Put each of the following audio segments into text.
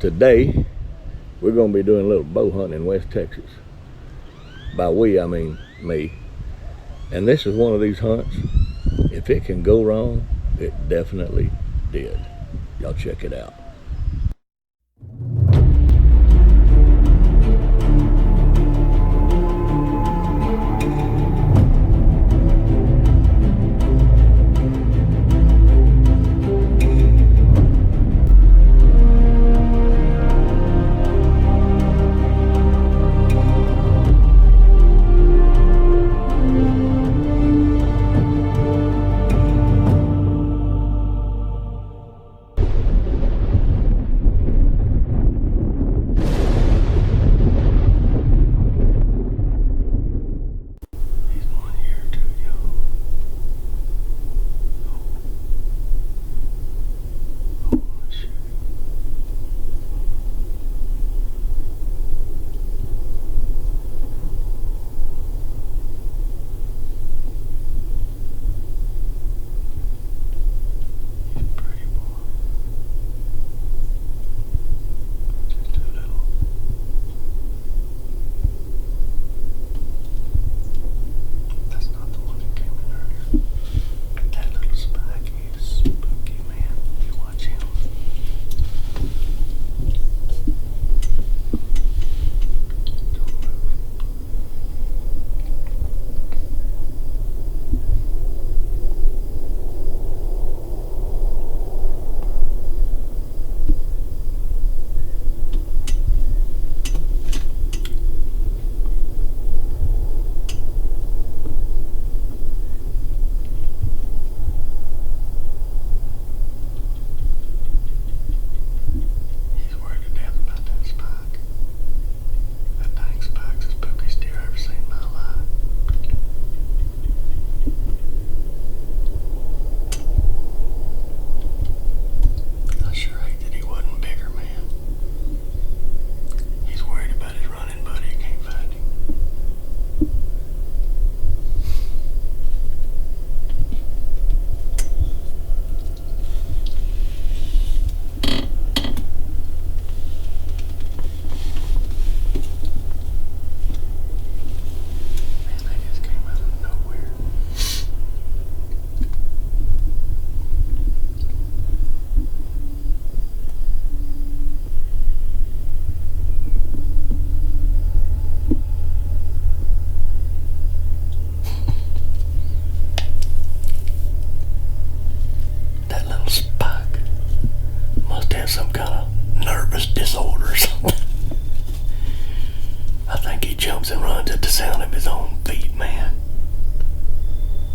Today, we're going to be doing a little bow hunting in West Texas. By we, I mean me. And this is one of these hunts. If it can go wrong, it definitely did. Y'all check it out. Some kind of nervous disorder or something. I think he jumps and runs at the sound of his own feet, man.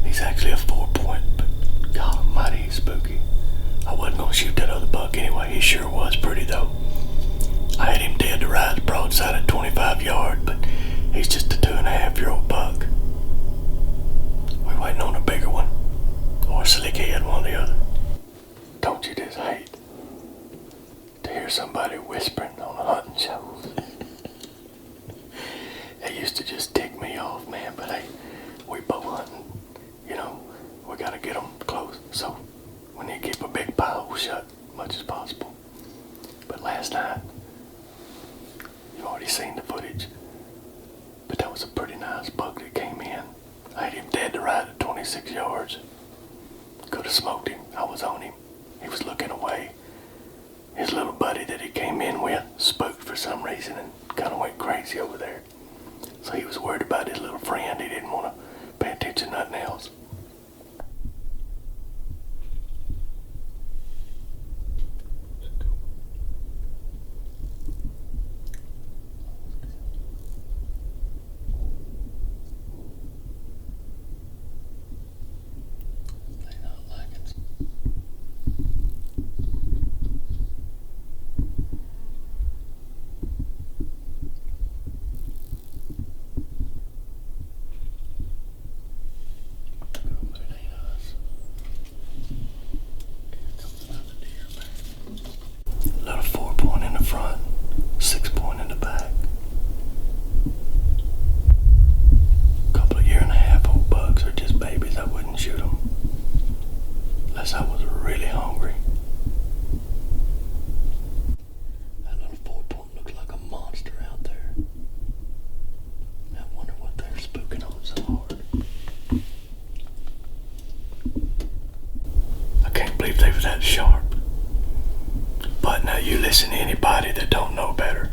He's actually a 4-point, but God almighty, he's spooky. I wasn't gonna shoot that other buck anyway. He sure was pretty though. I had him dead to rights broadside at 25 yards, but he's just a 2.5-year-old buck. We're waiting on a bigger one, or a slickhead, one or the other. Don't you just hate to hear somebody whispering on a hunting show? It used to just tick me off, man, but hey, we bow hunting, you know, we gotta get them close, so we need to keep a big pile shut as much as possible. But last night, you've already seen the footage, but that was a pretty nice buck that came in. I had him dead to right at 26 yards. Could have smoked him. I was on him. He was looking away. His little buddy that he came in with spooked for some reason and kind of went crazy over there. So he was worried about his little friend. He didn't want to pay attention to nothing else. was that sharp. But now you listen to anybody that don't know better.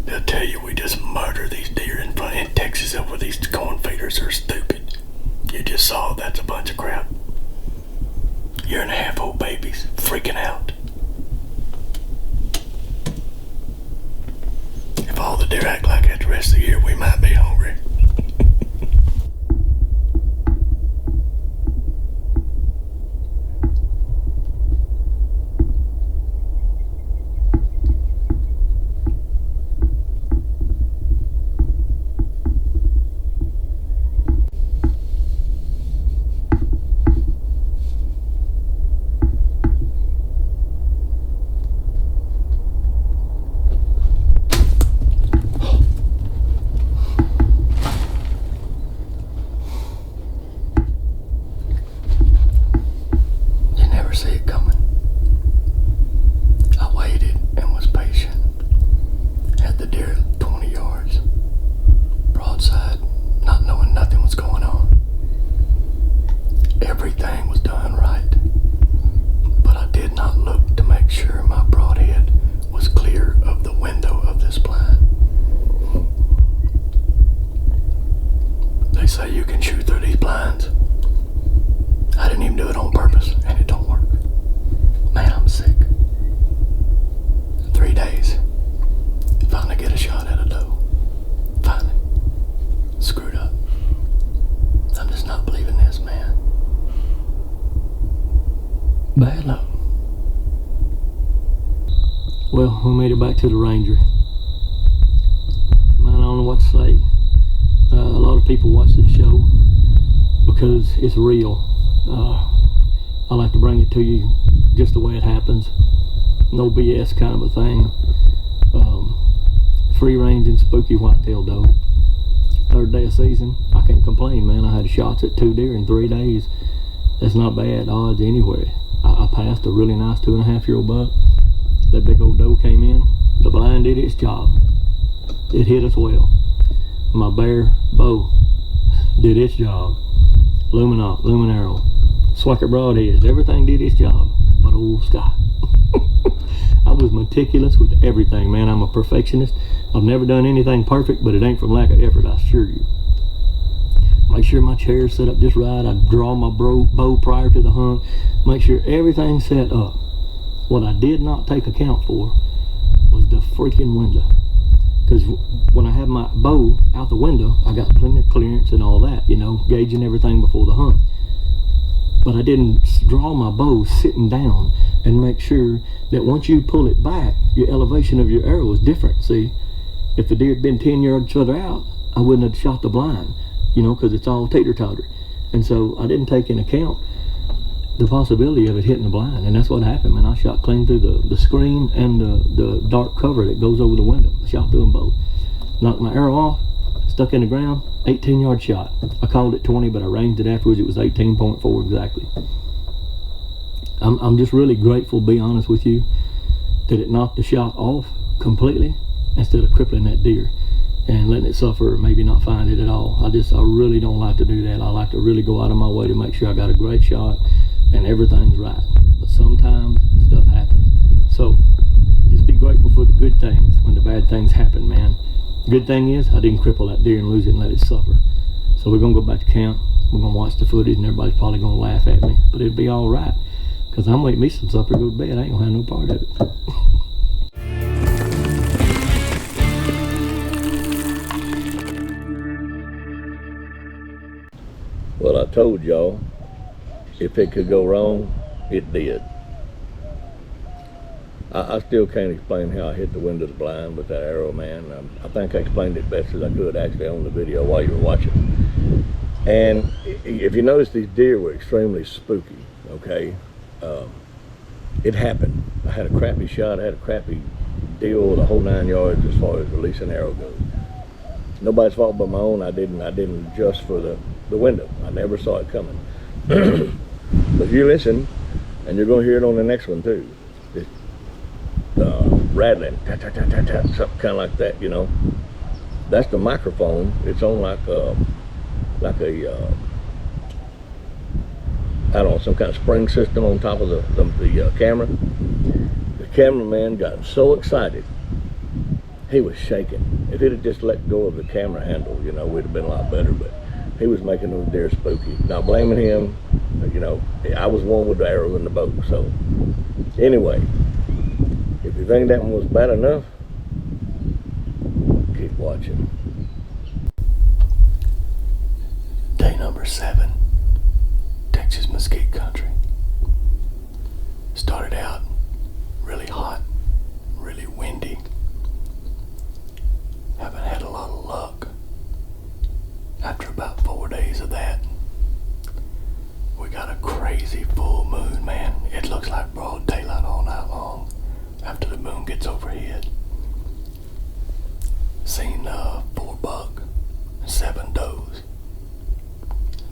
They'll tell you we just murder these deer in Texas over these corn feeders are stupid. You just saw that's a bunch of crap. Year and a half old babies freaking out. If all the deer act like that the rest of the year, we might be hungry. Bad luck. Well, we made it back to the Ranger. Man, I don't know what to say. A lot of people watch this show because it's real. I like to bring it to you just the way it happens. No BS kind of a thing. Free range and spooky whitetail doe. Third day of season. I can't complain, man. I had shots at 2 deer in 3 days. That's not bad odds anywhere. I passed a really nice 2.5-year-old buck. That big old doe came in. The blind did its job. It hit us well. My bear bow did its job. Luminant, Luminarrow, Swacker broadheads, everything did its job. But old Scott. I was meticulous with everything, man. I'm a perfectionist. I've never done anything perfect, but it ain't from lack of effort, I assure you. Make sure my chair's set up just right. I draw my bow prior to the hunt. Make sure everything's set up. What I did not take account for was the freaking window. Because when I have my bow out the window, I got plenty of clearance and all that, you know, gauging everything before the hunt. But I didn't draw my bow sitting down and make sure that once you pull it back, your elevation of your arrow is different. See, if the deer had been 10 yards further out, I wouldn't have shot the blind, you know, because it's all teeter-totter. And so I didn't take into account the possibility of it hitting the blind, and that's what happened, man. I shot clean through the screen and the dark cover that goes over the window. I shot through them both. Knocked my arrow off, stuck in the ground, 18-yard shot. I called it 20, but I ranged it afterwards. It was 18.4 exactly. I'm just really grateful, to be honest with you, that it knocked the shot off completely instead of crippling that deer and letting it suffer or maybe not find it at all. I really don't like to do that. I like to really go out of my way to make sure I got a great shot and everything's right. But sometimes stuff happens. So just be grateful for the good things when the bad things happen, man. Good thing is I didn't cripple that deer and lose it and let it suffer. So we're gonna go back to camp. We're gonna watch the footage and everybody's probably gonna laugh at me, but it'll be all right because I'm waiting me some supper to go to bed. I ain't gonna have no part of it. Well, I told y'all if it could go wrong, it did. I still can't explain how I hit the window of the blind with that arrow, man. I think I explained it best as I could actually on the video while you were watching. And if you notice, these deer were extremely spooky, okay? It happened. I had a crappy shot, I had a crappy deal, the whole 9 yards as far as releasing arrow goes. Nobody's fault but my own. I didn't adjust for the window. I never saw it coming. But you listen, and you're going to hear it on the next one too. It's rattling, tap, tap, tap, tap, tap, something kind of like that, you know. That's the microphone. It's on like a I don't know, some kind of spring system on top of the camera. The cameraman got so excited, he was shaking. If it had just let go of the camera handle, you know, we'd have been a lot better, but he was making those deer spooky. Not blaming him, you know, I was one with the arrow in the bow. So anyway, if you think that one was bad enough, keep watching. Day number 7, Texas mesquite country. Started out really hot, really windy. Haven't had a lot of luck. After about 4 days of that, we got a crazy full moon, man. It looks like broad daylight all night long after the moon gets overhead. Seen 4 buck, 7 does.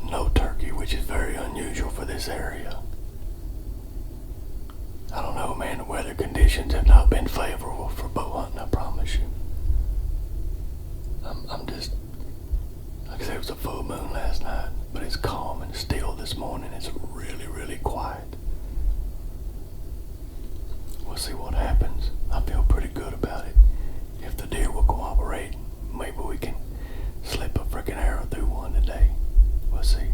No turkey, which is very unusual for this area. I don't know, man, the weather conditions have not been favorable for bow hunting, I promise you. I'm just, like I said, it was a full moon last night, but it's calm and still this morning. It's really, really quiet. We'll see what happens. I feel pretty good about it. If the deer will cooperate, maybe we can slip a freaking arrow through one today. We'll see.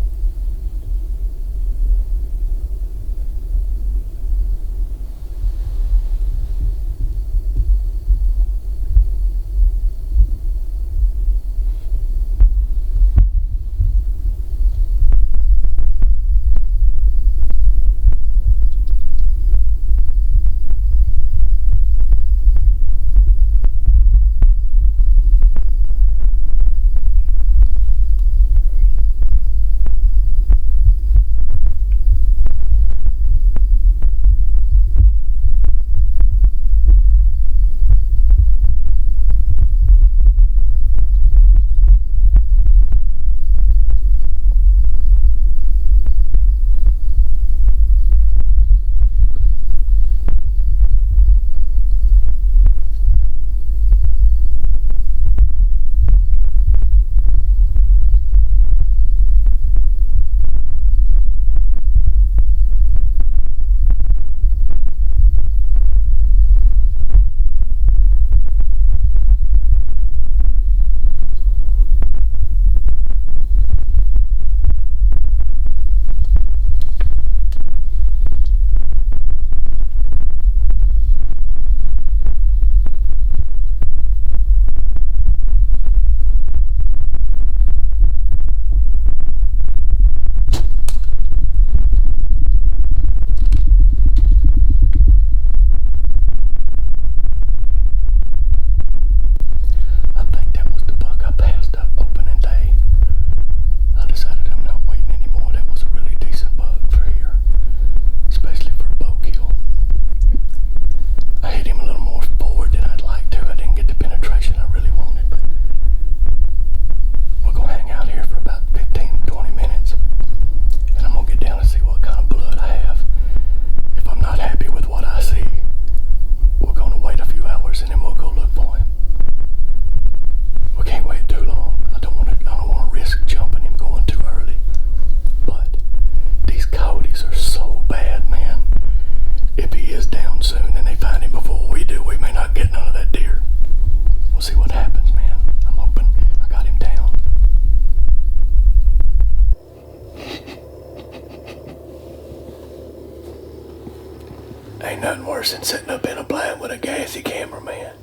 Ain't nothing worse than sitting up in a blind with a gassy cameraman.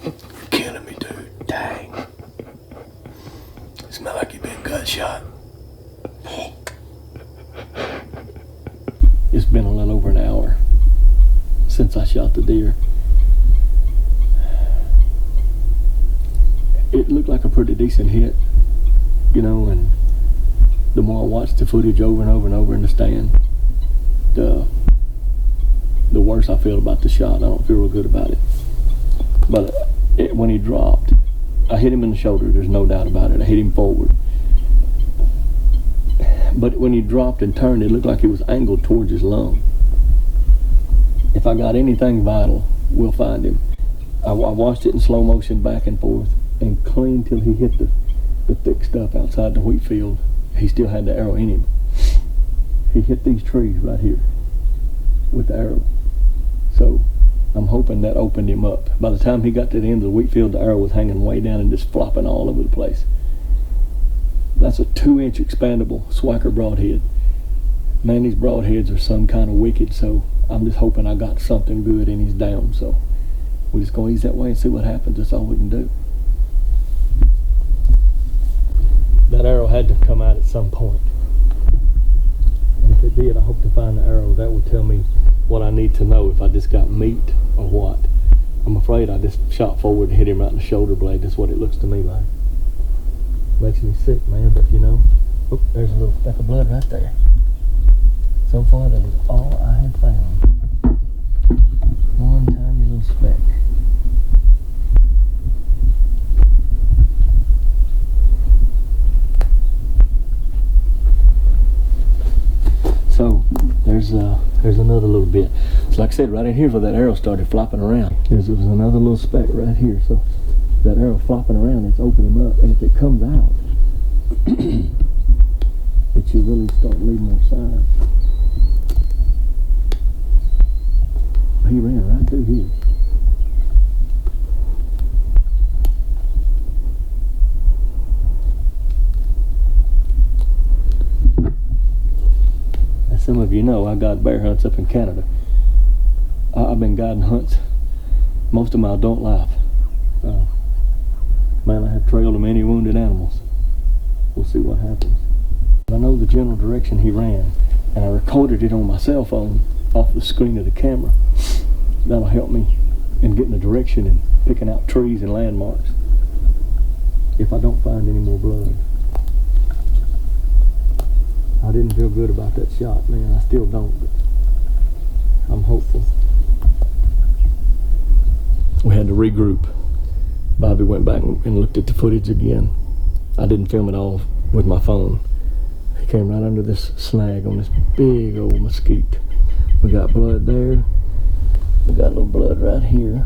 You're killing me, dude. Dang. Smell like you've been gut shot. It's been a little over an hour since I shot the deer. It looked like a pretty decent hit, you know, and the more I watched the footage over and over and over in the stand, the worse I feel about the shot. I don't feel real good about it. But when he dropped, I hit him in the shoulder, there's no doubt about it. I hit him forward. But when he dropped and turned, it looked like it was angled towards his lung. If I got anything vital, we'll find him. I watched it in slow motion back and forth and clean till he hit the thick stuff outside the wheat field. He still had the arrow in him. he hit these trees right here with the arrow. So I'm hoping that opened him up. By the time he got to the end of the wheat field, the arrow was hanging way down and just flopping all over the place. That's a 2-inch expandable Swacker broadhead. Man, these broadheads are some kind of wicked, so I'm just hoping I got something good and he's down. So we're just going to ease that way and see what happens. That's all we can do. That arrow had to come out at some point. And if it did, I hope to find the arrow. That will tell me what I need to know, if I just got meat or what. I'm afraid I just shot forward and hit him right in the shoulder blade. That's what it looks to me like. Makes me sick, man, but you know. Oh, there's a little speck of blood right there. So far, that is all I had found. One tiny little speck. So there's another little bit. So like I said, right in here where that arrow started flopping around, there was another little speck right here. So that arrow flopping around, it's opening him up, and if it comes out, it should really start leaving more signs. He ran right through here. As some of you know, I guide bear hunts up in Canada. I've been guiding hunts most of my adult life. Man, I have trailed many wounded animals. We'll see what happens. But I know the general direction he ran, and I recorded it on my cell phone off the screen of the camera. That'll help me in getting the direction and picking out trees and landmarks if I don't find any more blood. I didn't feel good about that shot, man. I still don't, but I'm hopeful. We had to regroup. Bobby went back and looked at the footage again. I didn't film it all with my phone. He came right under this snag on this big old mesquite. We got blood there. We got a little blood right here.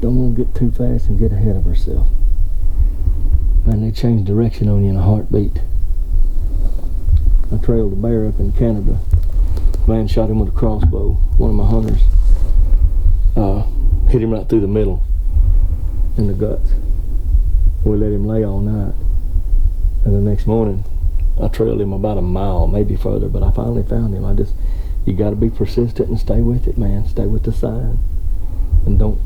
Don't want to get too fast and get ahead of ourselves. Man, they change direction on you in a heartbeat. I trailed a bear up in Canada. Man shot him with a crossbow. One of my hunters hit him right through the middle in the guts. We let him lay all night. And the next morning, I trailed him about a mile, maybe further, but I finally found him. You got to be persistent and stay with it, man. Stay with the sign, and don't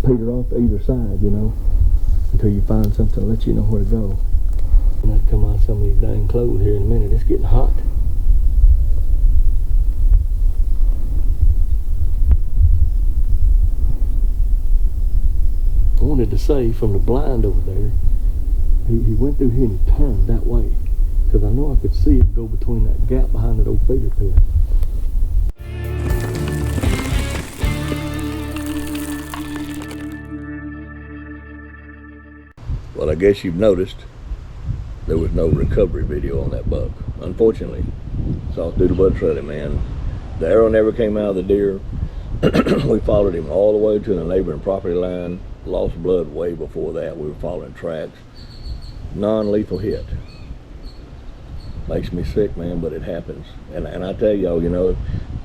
peter off to either side, you know, until you find something to let you know where to go. I'm gonna come on some of these dang clothes here in a minute. It's getting hot. I wanted to say from the blind over there, he went through here and he turned that way, because I know I could see it go between that gap behind that old feeder pen. Well, I guess you've noticed there was no recovery video on that buck. Unfortunately, saw through the bud trailer, man. The arrow never came out of the deer. We followed him all the way to the neighboring property line. Lost blood way before that. We were following tracks. Non-lethal hit. Makes me sick, man, but it happens. And I tell y'all, you know,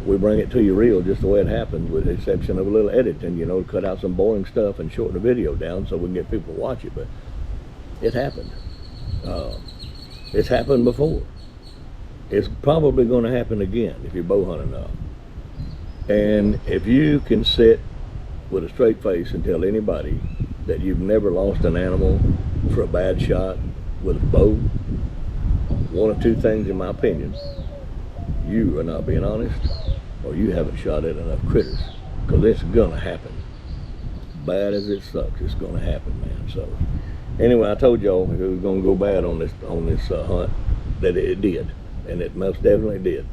we bring it to you real just the way it happens, with the exception of a little editing, you know, to cut out some boring stuff and shorten the video down so we can get people to watch it. But it happened. It's happened before. It's probably going to happen again if you're bow hunting enough. And if you can sit with a straight face and tell anybody that you've never lost an animal for a bad shot with a bow, one of two things in my opinion: you are not being honest, or you haven't shot at enough critters, because it's gonna happen. Bad as it sucks, it's gonna happen, man. So anyway, I told y'all it was gonna go bad on this hunt, that it did, and it most definitely did.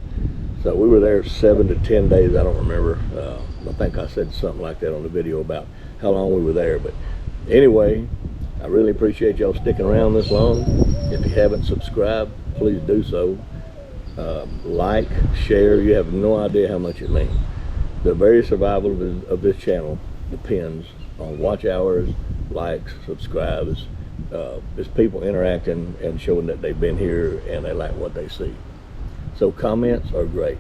So we were there 7 to 10 days, I don't remember. I think I said something like that on the video about how long we were there. But anyway, I really appreciate y'all sticking around this long. If you haven't subscribed, please do so. Like, share. You have no idea how much it means. The very survival of this channel depends on watch hours, likes, subscribes, it's people interacting and showing that they've been here and they like what they see. So comments are great.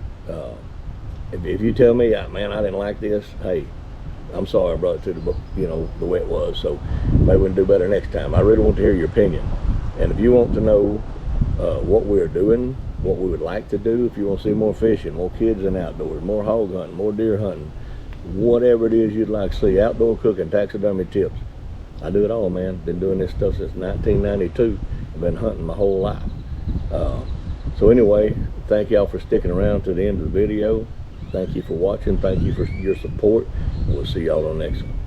If you tell me, man, I didn't like this, hey, I'm sorry I brought it to the, the way it was. So maybe we can do better next time. I really want to hear your opinion. And if you want to know what we're doing, what we would like to do, if you want to see more fishing, more kids in outdoors, more hog hunting, more deer hunting, whatever it is you'd like to see, outdoor cooking, taxidermy tips, I do it all, man. Been doing this stuff since 1992. I've been hunting my whole life. So anyway, thank y'all for sticking around to the end of the video. Thank you for watching. Thank you for your support. We'll see y'all on the next one.